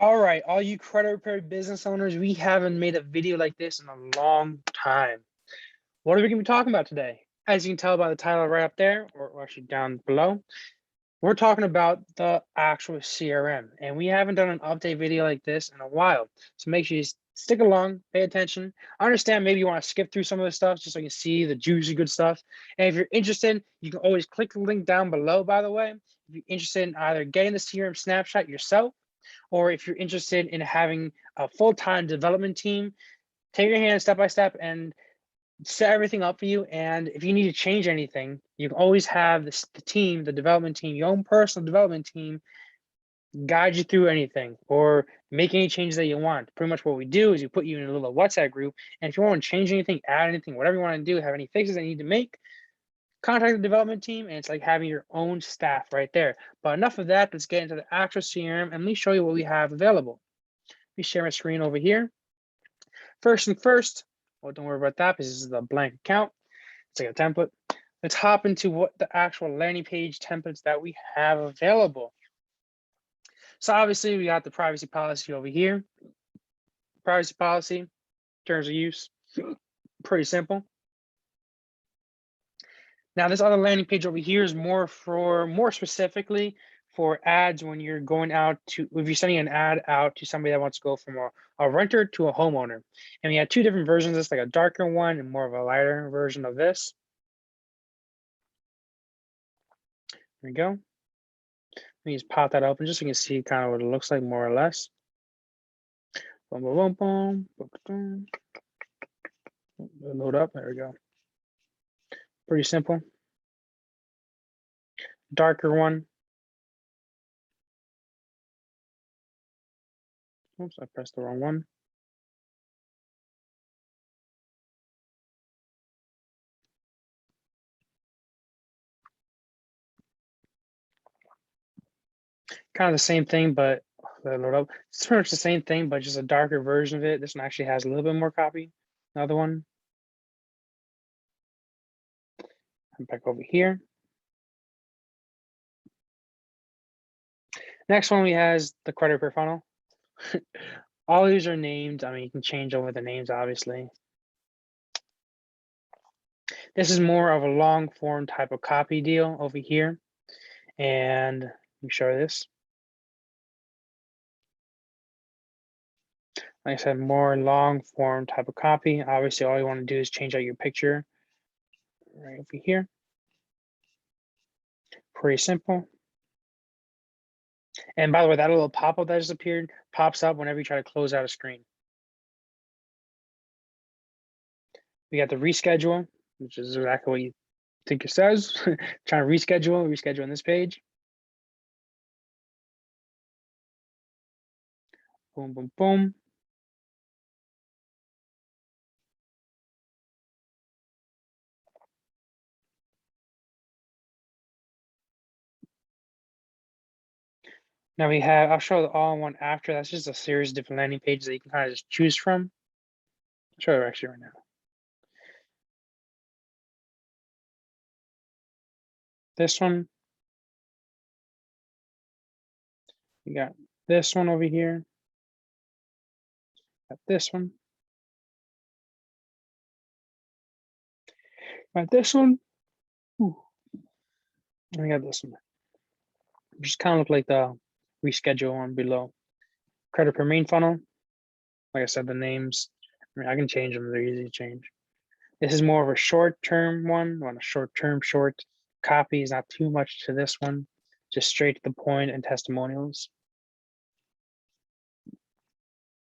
All right, all you credit repair business owners, we haven't made a video like this in a long time. What are we going to be talking about today? As you can tell by the title right up there, or actually down below, we're talking about the actual CRM. And we haven't done an update video like this in a while. So make sure you stick along, pay attention. I understand maybe you want to skip through some of the stuff just so you can see the juicy good stuff. And if you're interested, you can always click the link down below, by the way. If you're interested in either getting the CRM snapshot yourself, or if you're interested in having a full-time development team, take your hand step by step and set everything up for you. And if you need to change anything, you can always have the team, the development team, your own personal development team, guide you through anything or make any changes that you want. Pretty much what we do is we put you in a little WhatsApp group. And if you want to change anything, add anything, whatever you want to do, have any fixes that you need to make, contact the development team, and it's like having your own staff right there. But enough of that, let's get into the actual CRM and let me show you what we have available. Let me share my screen over here. First, well, don't worry about that because this is a blank account. It's like a template. Let's hop into what the actual landing page templates that we have available. So obviously we got the privacy policy over here. Privacy policy, terms of use, pretty simple. Now this other landing page over here is more specifically for ads when you're going out to, if you're sending an ad out to somebody that wants to go from a renter to a homeowner. And we have two different versions of this, like a darker one and more of a lighter version of this. There we go. Let me just pop that open just so you can see kind of what it looks like more or less. Boom, boom, boom, boom, boom. Load up, there we go. Pretty simple. Darker one. Oops, I pressed the wrong one. Kind of the same thing, but load up. It's pretty much the same thing, but just a darker version of it. This one actually has a little bit more copy. Another one. I'm back over here. Next one we has the credit repair funnel. All these are named. I mean, you can change over the names, obviously. This is more of a long form type of copy deal over here. And let me show you this. Like I said, more long form type of copy. Obviously, all you want to do is change out your picture right over here. Pretty simple. And by the way, that little pop-up that just appeared pops up whenever you try to close out a screen. We got the reschedule, which is exactly what you think it says. Trying to reschedule on this page. Boom, boom, boom. Now we have, I'll show the all-in-one after. That's just a series of different landing pages that you can kind of just choose from. I'll show you actually right now. This one. We got this one over here. Got this one. Got this one. Ooh. And we got this one. Just kind of look like the reschedule one below. Credit per main funnel. Like I said, the names, I mean, I can change them. They're easy to change. This is more of a short-term one. On a short-term short copy is not too much to this one. Just straight to the point and testimonials.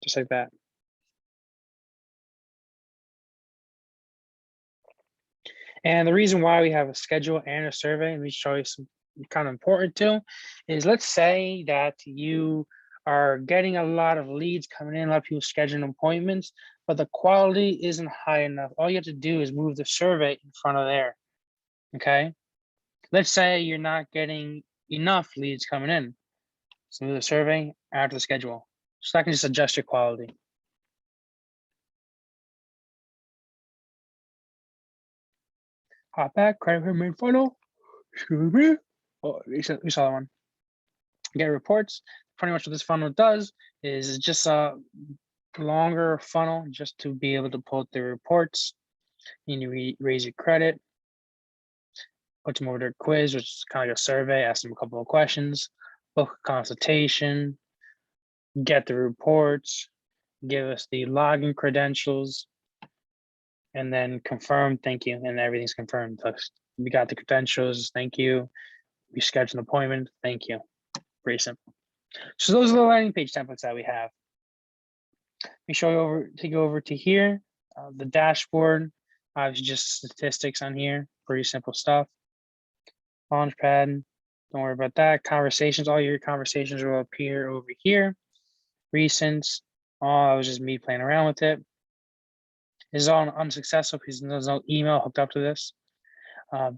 Just like that. And the reason why we have a schedule and a survey, let me show you some kind of important too, is let's say that you are getting a lot of leads coming in, a lot of people scheduling appointments, but the quality isn't high enough. All you have to do is move the survey in front of there, okay? Let's say you're not getting enough leads coming in. So move the survey after the schedule. So I can just adjust your quality. Hop back, credit repair main funnel. Excuse me. Oh, we saw that one. Get reports. pretty much what this funnel does is just a longer funnel just to be able to pull the reports. You raise your credit, put them over their quiz, which is kind of like a survey, ask them a couple of questions, book a consultation, get the reports, give us the login credentials, and then confirm, thank you, and everything's confirmed. We got the credentials, thank you. We scheduled an appointment, thank you. Pretty simple. So those are the landing page templates that we have. Let me show you over, take you over to here, the dashboard. Obviously just statistics on here, pretty simple stuff. Launchpad, don't worry about that. Conversations, all your conversations will appear over here. Recents, that was just me playing around with it. This is all unsuccessful because there's no email hooked up to this.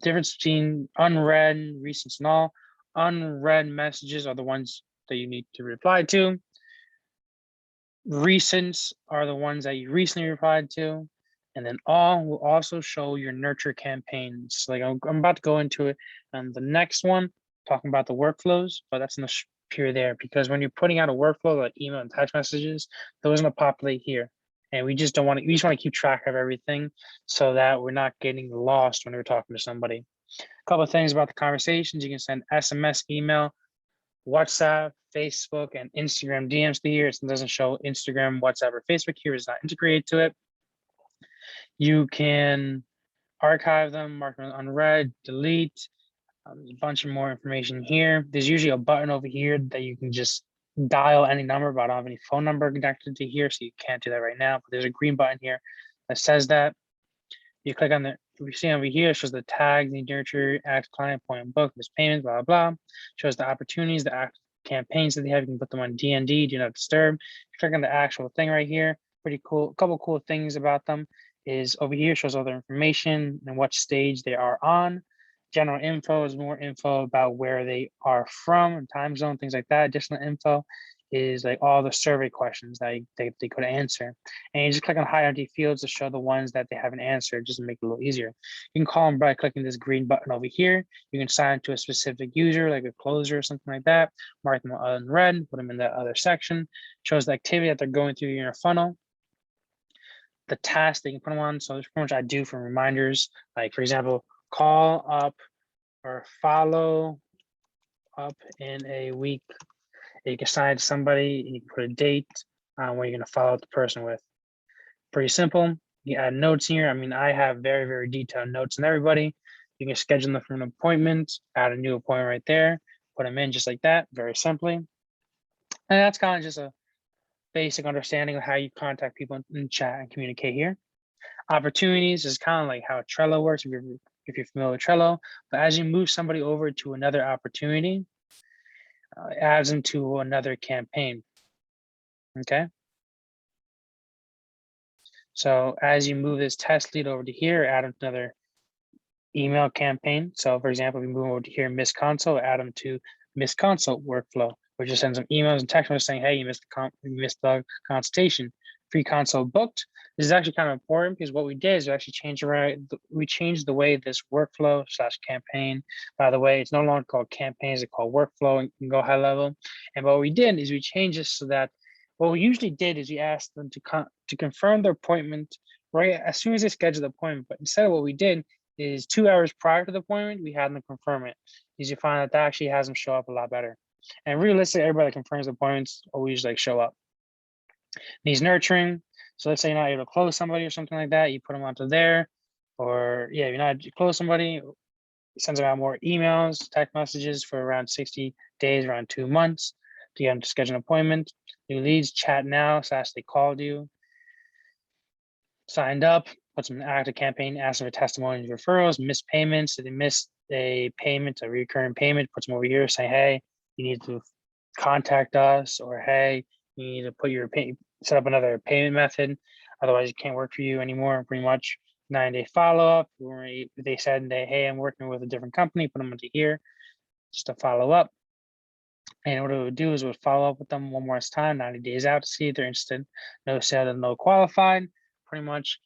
Difference between unread, recents, and all. Unread messages are the ones that you need to reply to. Recents are the ones that you recently replied to. And then all will also show your nurture campaigns. Like I'm about to go into it on the next one, talking about the workflows, but that's not pure there because when you're putting out a workflow like email and text messages, those are gonna populate here. And we just don't want to, we just want to keep track of everything so that we're not getting lost when we're talking to somebody. A couple of things about the conversations, you can send SMS, email, WhatsApp, Facebook, and Instagram DMs to here. It doesn't show Instagram, WhatsApp, or Facebook here. It's not integrated to it. You can archive them, mark them unread, delete. There's a bunch of more information here. There's usually a button over here that you can just dial any number, but I don't have any phone number connected to here, so you can't do that right now. But there's a green button here that says that. You click on the, we see over here, it shows the tags, the nurture, act client, point, book, miss payments, blah, blah, blah. Shows the opportunities, the act campaigns that they have. You can put them on DND, do not disturb. Click on the actual thing right here. Pretty cool. A couple cool things about them is over here shows all their information and what stage they are on. General info is more info about where they are from, time zone, things like that. Additional info is like all the survey questions that they could answer. And you just click on hide empty fields to show the ones that they haven't answered, just to make it a little easier. You can call them by clicking this green button over here. You can sign to a specific user, like a closer or something like that, mark them in red, put them in that other section, shows the activity that they're going through in your funnel, the task they can put them on. So there's pretty much I do for reminders, like for example, call up or follow up in a week. You can assign somebody, you can put a date on when you're going to follow up the person with. Pretty simple. You add notes here. I mean, I have very, very detailed notes on everybody. You can schedule them for an appointment, add a new appointment right there, put them in just like that, very simply. And that's kind of just a basic understanding of how you contact people in chat and communicate here. Opportunities is kind of like how Trello works if you're familiar with Trello. But as you move somebody over to another opportunity, it adds them to another campaign. Okay. So as you move this test lead over to here, add another email campaign. So for example, we move over to here, Miss Consult, add them to Miss Consult workflow, which just sends them emails and text messages saying, hey, you missed the consultation, free consult booked. This is actually kind of important because what we did is we actually changed the way this workflow / campaign, by the way, it's no longer called campaigns, it's called workflow and can go high level. And what we did is we changed this so that what we usually did is we asked them to confirm their appointment right as soon as they scheduled the appointment. But instead of what we did is 2 hours prior to the appointment, we had them confirm it. Because you find that actually has them show up a lot better. And realistically, everybody that confirms appointments always like show up. Needs nurturing. So let's say you're not able to close somebody or something like that, you put them onto there. Or yeah, you're not able to close somebody, it sends them out more emails, text messages for around 60 days, around 2 months to get them to schedule an appointment. New leads, chat now, / they called you. Signed up, put some active campaign, ask for testimonies, referrals, missed payments. Did they miss a payment, a recurring payment? Put some over here, say, hey, you need to contact us, or hey, you need to put your set up another payment method. Otherwise, it can't work for you anymore. Pretty much 9-day follow-up. They said, hey, I'm working with a different company. Put them into here just to follow up. And what it would do is we'll follow up with them one more time, 90 days out to see if they're interested. No sale and no qualified. Pretty much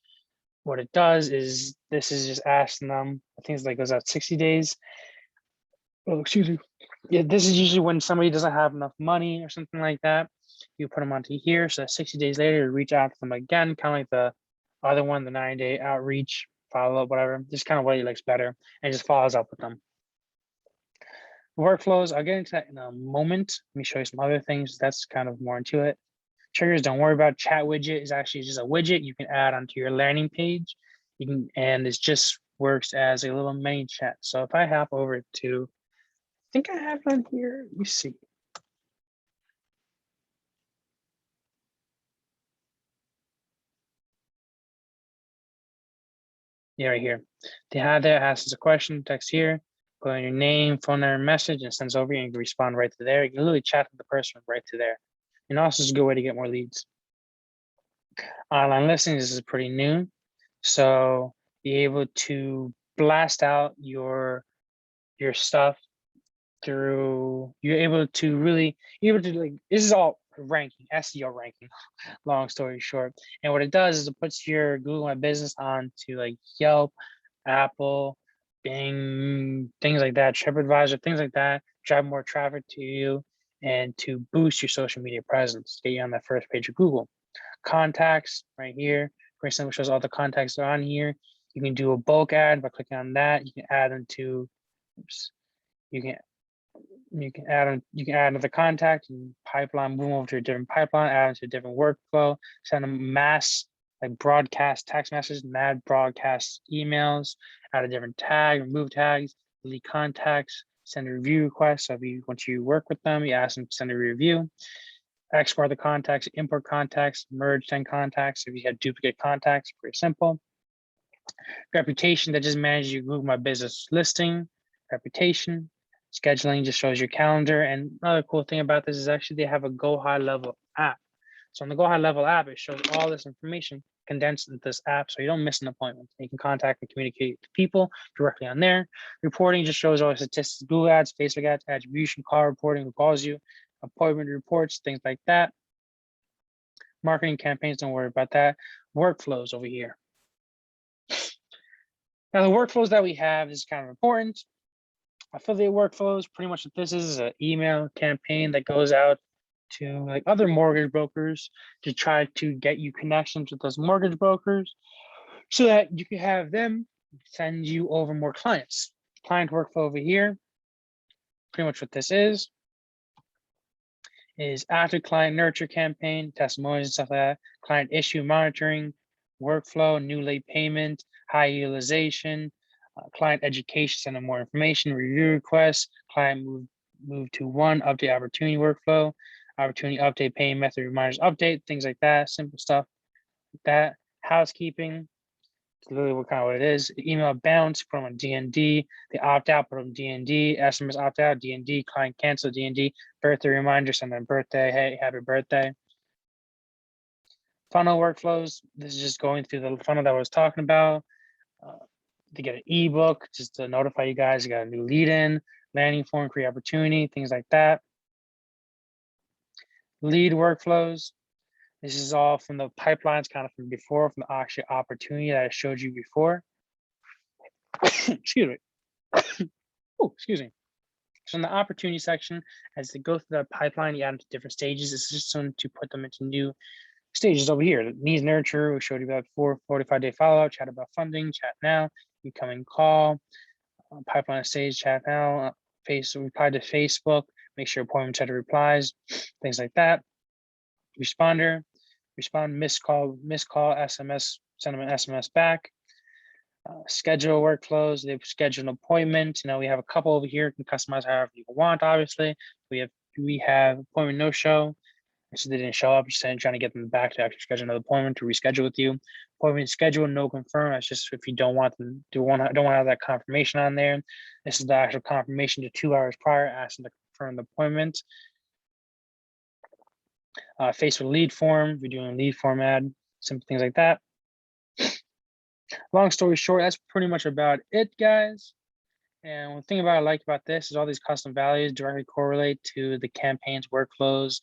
what it does is this is just asking them, I think it's like goes out 60 days. Oh, excuse me. Yeah, this is usually when somebody doesn't have enough money or something like that. You put them onto here. So 60 days later, you reach out to them again, kind of like the other one, the 9-day outreach, follow up, whatever. Just kind of what he likes better, and just follows up with them. Workflows, I'll get into that in a moment. Let me show you some other things. That's kind of more into it. Triggers, don't worry about. Chat widget is actually just a widget you can add onto your landing page. You can, and it just works as a little mini chat. So if I hop over to, I think I have it on here. Let me see. Yeah, right here. They have there, asks a question, text here, put in your name, phone number, message, and sends over. And you can respond right to there. You can literally chat with the person right to there. And also, it's a good way to get more leads. Online listings, this is pretty new. So be able to blast out your stuff through, you're able to really, like, this is all ranking, SEO ranking, long story short. And what it does is it puts your Google My Business onto like Yelp, Apple, Bing, things like that, TripAdvisor, things like that, drive more traffic to you and to boost your social media presence, get you on that first page of Google. Contacts right here, for example, shows all the contacts that are on here. You can do a bulk ad by clicking on that. You can add them to, oops, you can add another contact and pipeline, move over to a different pipeline, add them to a different workflow, send them mass like broadcast text messages, mad broadcast emails, add a different tag, remove tags, delete contacts, send a review request. So if you once you work with them, you ask them to send a review, export the contacts, import contacts, merge 10 contacts. If you had duplicate contacts, pretty simple. Reputation, that just manages your Google My Business listing, reputation. Scheduling just shows your calendar. And another cool thing about this is actually they have a Go High Level app. So on the Go High Level app, it shows all this information condensed into this app, so you don't miss an appointment. You can contact and communicate with people directly on there. Reporting just shows all the statistics, Google ads, Facebook ads, attribution, call reporting, who calls you, appointment reports, things like that. Marketing campaigns, don't worry about that. Workflows over here. Now the workflows that we have is kind of important. Affiliate workflows, pretty much what this is an email campaign that goes out to like other mortgage brokers to try to get you connections with those mortgage brokers so that you can have them send you over more clients. Client workflow over here, pretty much what this is after client nurture campaign, testimonials and stuff like that, client issue monitoring, workflow, new late payment, high utilization, client education, send them more information, review requests, client move to one, update opportunity workflow, opportunity update, paying method reminders update, things like that, simple stuff like that. Housekeeping, it's literally what it is. Email bounce, put them on DND. They opt out, put them DND. SMS opt out, DND. Client cancel, DND. Birthday reminder, send them birthday. Hey, happy birthday. Funnel workflows. This is just going through the funnel that I was talking about. To get an ebook, just to notify you guys, you got a new lead in, landing form, create opportunity, things like that. Lead workflows. This is all from the pipelines, kind of from before, from the actual opportunity that I showed you before. Excuse me. Oh, excuse me. So in the opportunity section, as they go through that pipeline, you add them to different stages. This is just something to put them into new stages over here. The needs nurture, we showed you about 45-day follow-up, chat about funding, chat now, incoming call, pipeline stage, chat now, reply to Facebook, make sure appointment chat replies, things like that. Responder, respond, missed call, SMS, send them an SMS back. Schedule workflows, they've scheduled an appointment. We have a couple over here, you can customize however you want, obviously. We have appointment no show. So they didn't show up, you're trying to get them back to actually schedule another appointment to reschedule with you. Appointment schedule, no confirm. That's just if you don't want them, don't want to have that confirmation on there. This is the actual confirmation to 2 hours prior, asking to confirm the appointment. Facebook lead form, we're doing a lead form ad, simple things like that. Long story short, that's pretty much about it, guys. And one thing I like about this is all these custom values directly correlate to the campaign's workflows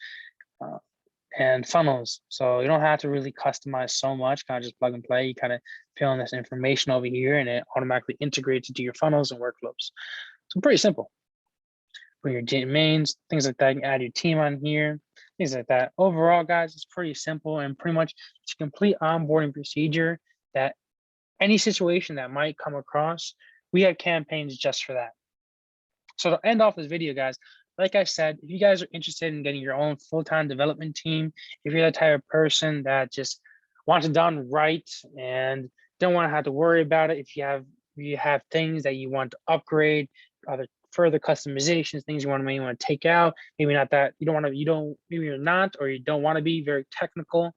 and funnels. So you don't have to really customize so much, kind of just plug and play. You kind of fill in this information over here and it automatically integrates into your funnels and workflows. So pretty simple. for your domains, things like that. You can add your team on here, things like that. Overall, guys, it's pretty simple and pretty much it's a complete onboarding procedure that any situation that might come across, we have campaigns just for that. So to end off this video, guys, like I said, if you guys are interested in getting your own full-time development team, if you're the type of person that just wants it done right and don't want to have to worry about it, if you have things that you want to upgrade, other further customizations, things you maybe want to take out, maybe not that you don't want to, maybe you're not, or you don't want to be very technical.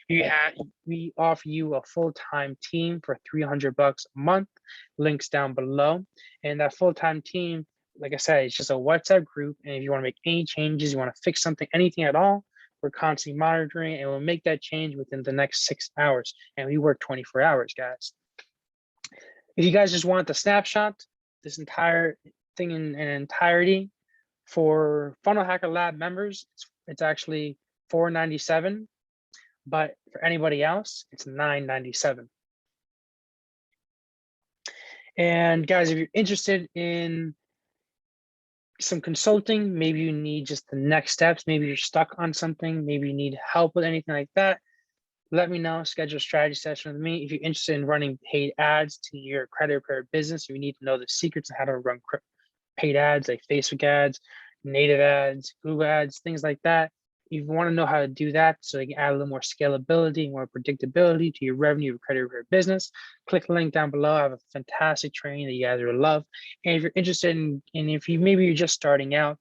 We offer you a full-time team for $300 a month. Links down below, and that full-time team, like I said, it's just a WhatsApp group. And if you want to make any changes, you want to fix something, anything at all, we're constantly monitoring and we'll make that change within the next 6 hours. And we work 24 hours, guys. If you guys just want the snapshot, this entire thing in entirety for Funnel Hacker Lab members, it's actually $497, but for anybody else, it's $997. And guys, if you're interested in some consulting, maybe you need just the next steps, maybe you're stuck on something, maybe you need help with anything like that, let me know. Schedule a strategy session with me. If you're interested in running paid ads to your credit repair business, you need to know the secrets of how to run paid ads like Facebook ads, native ads, Google ads, things like that. If you want to know how to do that so you can add a little more scalability, more predictability to your revenue of credit repair business, click the link down below. I have a fantastic training that you guys will love. And if you're interested in if maybe you're just starting out,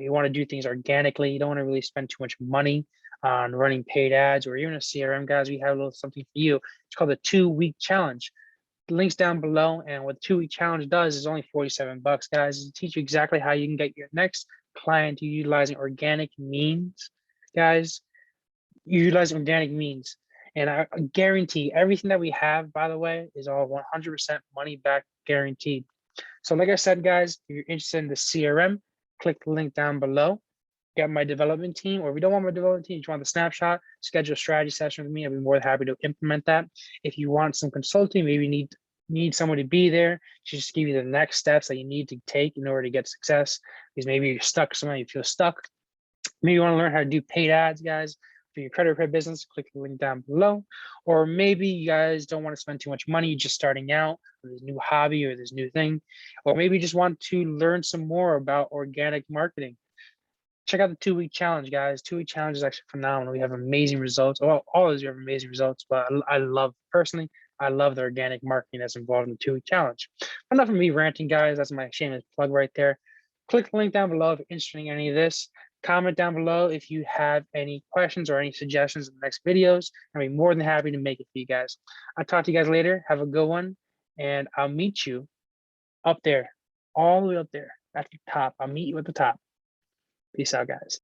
you want to do things organically, you don't want to really spend too much money on running paid ads, or even a CRM, guys, we have a little something for you. It's called the 2-week challenge. The link's down below, and what the 2-week challenge does is only $47, guys. It teach you exactly how you can get your next client utilizing organic means, guys. Utilizing organic means, and I guarantee everything that we have, by the way, is all 100% money back guaranteed. So like I said, guys, if you're interested in the CRM, click the link down below. Get my development team, or if you don't want my development team, you want the snapshot, schedule a strategy session with me. I'll be more than happy to implement that. If you want some consulting, maybe you need someone to be there to just give you the next steps that you need to take in order to get success, because maybe you're stuck somewhere, you feel stuck. Maybe you want to learn how to do paid ads, guys, for your credit repair business, click the link down below. Or maybe you guys don't want to spend too much money, you're just starting out with this new hobby or this new thing. Or maybe you just want to learn some more about organic marketing. Check out the 2-week challenge, guys. 2-week challenge is actually phenomenal. We have amazing results. Well, all of you have amazing results, but I love the organic marketing that's involved in the 2-week challenge. Enough of me ranting, guys. That's my shameless plug right there. Click the link down below if you're interested in any of this. Comment down below if you have any questions or any suggestions in the next videos. I'll be more than happy to make it for you guys. I'll talk to you guys later. Have a good one, and I'll meet you up there, all the way up there at the top. I'll meet you at the top. Peace out, guys.